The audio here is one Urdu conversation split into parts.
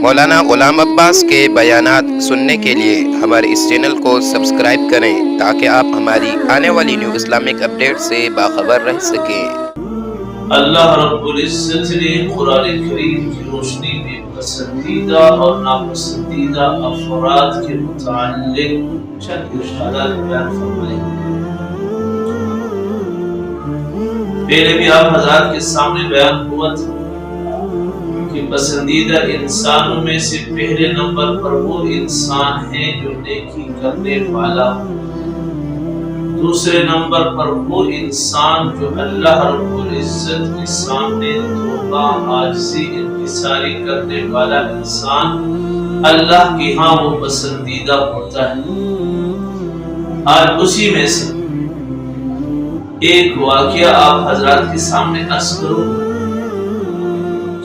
مولانا غلام عباس کے بیانات سننے کے لیے ہمارے اس چینل کو سبسکرائب کریں تاکہ آپ ہماری آنے والی نیو اسلامک اپڈیٹ سے باخبر رہ سکیں۔ اللہ رب العزت نے قرآن کریم کی روشنی میں پسندیدہ اور ناپسندیدہ افراد کے متعلق چند ارشادات بیان فرمائے۔ پہلے بھی آپ حضرات کے سامنے بیان ہوا تھا کہ پسندیدہ انسانوں میں سے پہلے نمبر پر وہ انسان ہے جو نیکی کرنے والا، دوسرے نمبر پر وہ انسان جو اللہ رب العزت کے سامنے توبہ عاجزی انکساری کرنے والا انسان اللہ کے ہاں وہ پسندیدہ ہوتا ہے۔ آج اسی میں سے ایک واقعہ آپ حضرات کے سامنے عرض کروں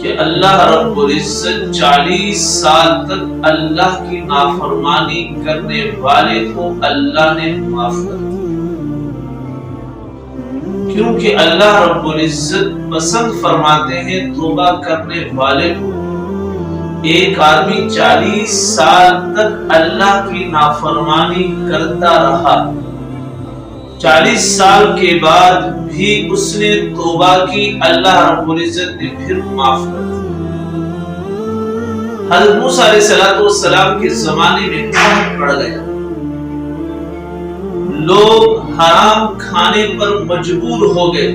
کہ اللہ رب العزت 40 سال تک اللہ کی نافرمانی کرنے والے کو اللہ نے معاف کر دیا، کیونکہ اللہ رب العزت پسند فرماتے ہیں توبہ کرنے والے کو۔ ایک آدمی 40 سال تک اللہ کی نافرمانی کرتا رہا، 40 سال کے بعد بھی اس نے توبہ کی، اللہ رب العزت نے پھر معاف کر دیا۔ حضرت موسیٰ علیہ السلام کے زمانے میں قحط پڑ گیا، لوگ حرام کھانے پر مجبور ہو گئے،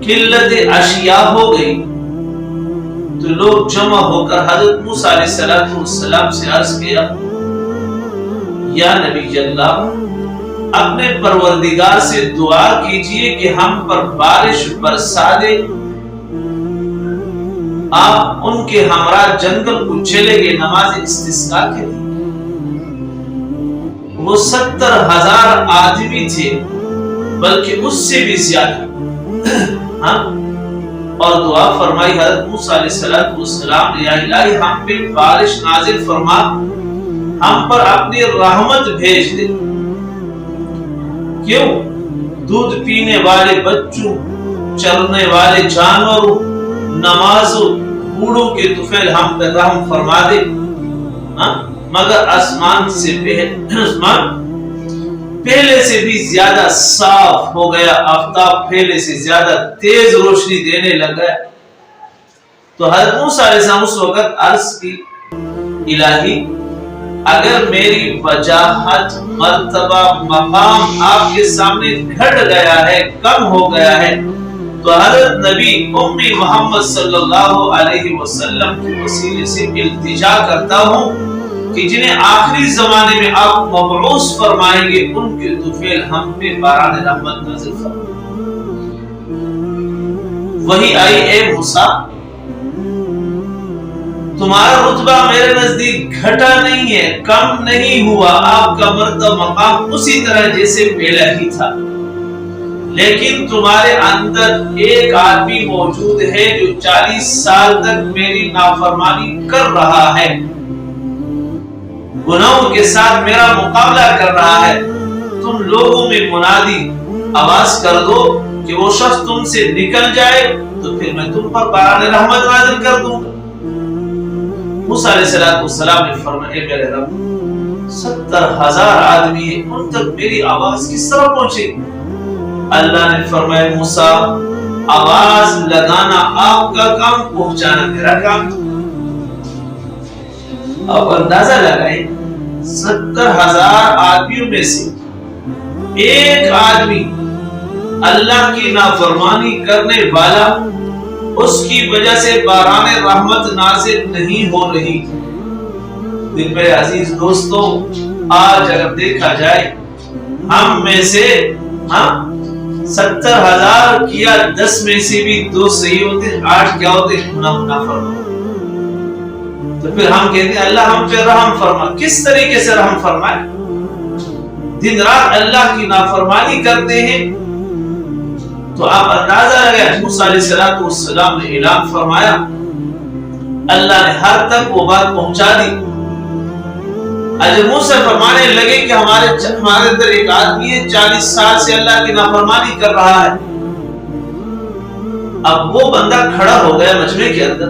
قلت اشیاء ہو گئی، تو لوگ جمع ہو کر حضرت موسیٰ علیہ السلام سے عرض کیا، یا نبی اللہ، اپنے پروردگار سے دعا کیجئے کہ ہم پر بارش برسا دے۔ آپ ان کے ہمراہ جنگل کو چلے گئے نماز استسقاء کے لیے۔ وہ 70,000 آدمی تھے، بلکہ اس سے بھی زیادہ، اور دعا فرمائی حضرت موسیٰ علیہ السلام نے، یا الہی ہم پہ بارش نازل فرما، ہم پر اپنی رحمت بھیج دے۔ کیوں؟ دودھ پینے والے بچوں، چرنے والے جانوروں، نمازوں، بوڑھوں کے طفیل ہم پر رحم فرما دے۔ مگر آسمان سے پہلے سے بھی زیادہ صاف ہو گیا، آفتاب پہلے سے زیادہ تیز روشنی دینے لگا۔ تو حضرت موسیٰ علیہ السلام اس وقت عرض کی، الہی اگر میری وجاہت، مرتبہ، مقام آپ کے سامنے گھٹ گیا ہے، کم ہو گیا ہے، تو حضرت نبی امی محمد صلی اللہ علیہ وسلم کے وسیلے سے التجا کرتا ہوں کہ جنہیں آخری زمانے میں آپ مبعوث فرمائیں گے، ان کے طفیل ہم پہ باران رحمت نازل فرمائیں۔ وہی آئی، اے موسیٰ، تمہارا رتبہ میرے نزدیک گھٹا نہیں ہے، کم نہیں ہوا، آپ کا مرتبہ مقام اسی طرح جیسے پہلا ہی تھا، لیکن تمہارے اندر ایک آدمی موجود ہے جو 40 سال تک میری نافرمانی کر رہا ہے، گناہوں کے ساتھ میرا مقابلہ کر رہا ہے۔ تم لوگوں میں منادی آواز کر دو کہ وہ شخص تم سے نکل جائے، تو پھر میں تم پر باران رحمت نازل کر دوں گا۔ موسیٰ علیہ السلام نے فرمایا، اے میرے رب، 70,000 آدمی ہیں، ان تک میری آواز کس طرح پہنچے گی؟ اللہ نے فرمایا، موسیٰ، آواز لگانا آپ کا کام، پہنچانا میرا کام۔ اب اندازہ لگائیں، 70,000 آدمیوں میں سے ایک آدمی اللہ کی نافرمانی کرنے والا، اس کی وجہ سے باران رحمت نازل نہیں ہو رہی۔ دل میں عزیز دوستو، آج اگر دیکھا جائے، ہم میں سے 70,000 کیا 10 میں سے بھی 2 صحیح ہوتے، 8 کیا ہوتے؟ نافرمان۔ تو پھر ہم کہتے ہیں اللہ ہم پہ رحم فرما۔ کس طریقے سے رحم فرمائے؟ دن رات اللہ کی نافرمانی کرتے ہیں، تو آپ اندازہ لگائیں، موسیٰ علیہ السلام نے اعلان فرمایا، اللہ نے ہر تک وہ بات پہنچا دی۔ جب موسیٰ فرمانے لگے کہ ہمارے اندر ایک آدمی ہے 40 سال سے اللہ کی نافرمانی کر رہا ہے، اب وہ بندہ کھڑا ہو گیا مجمع کے اندر،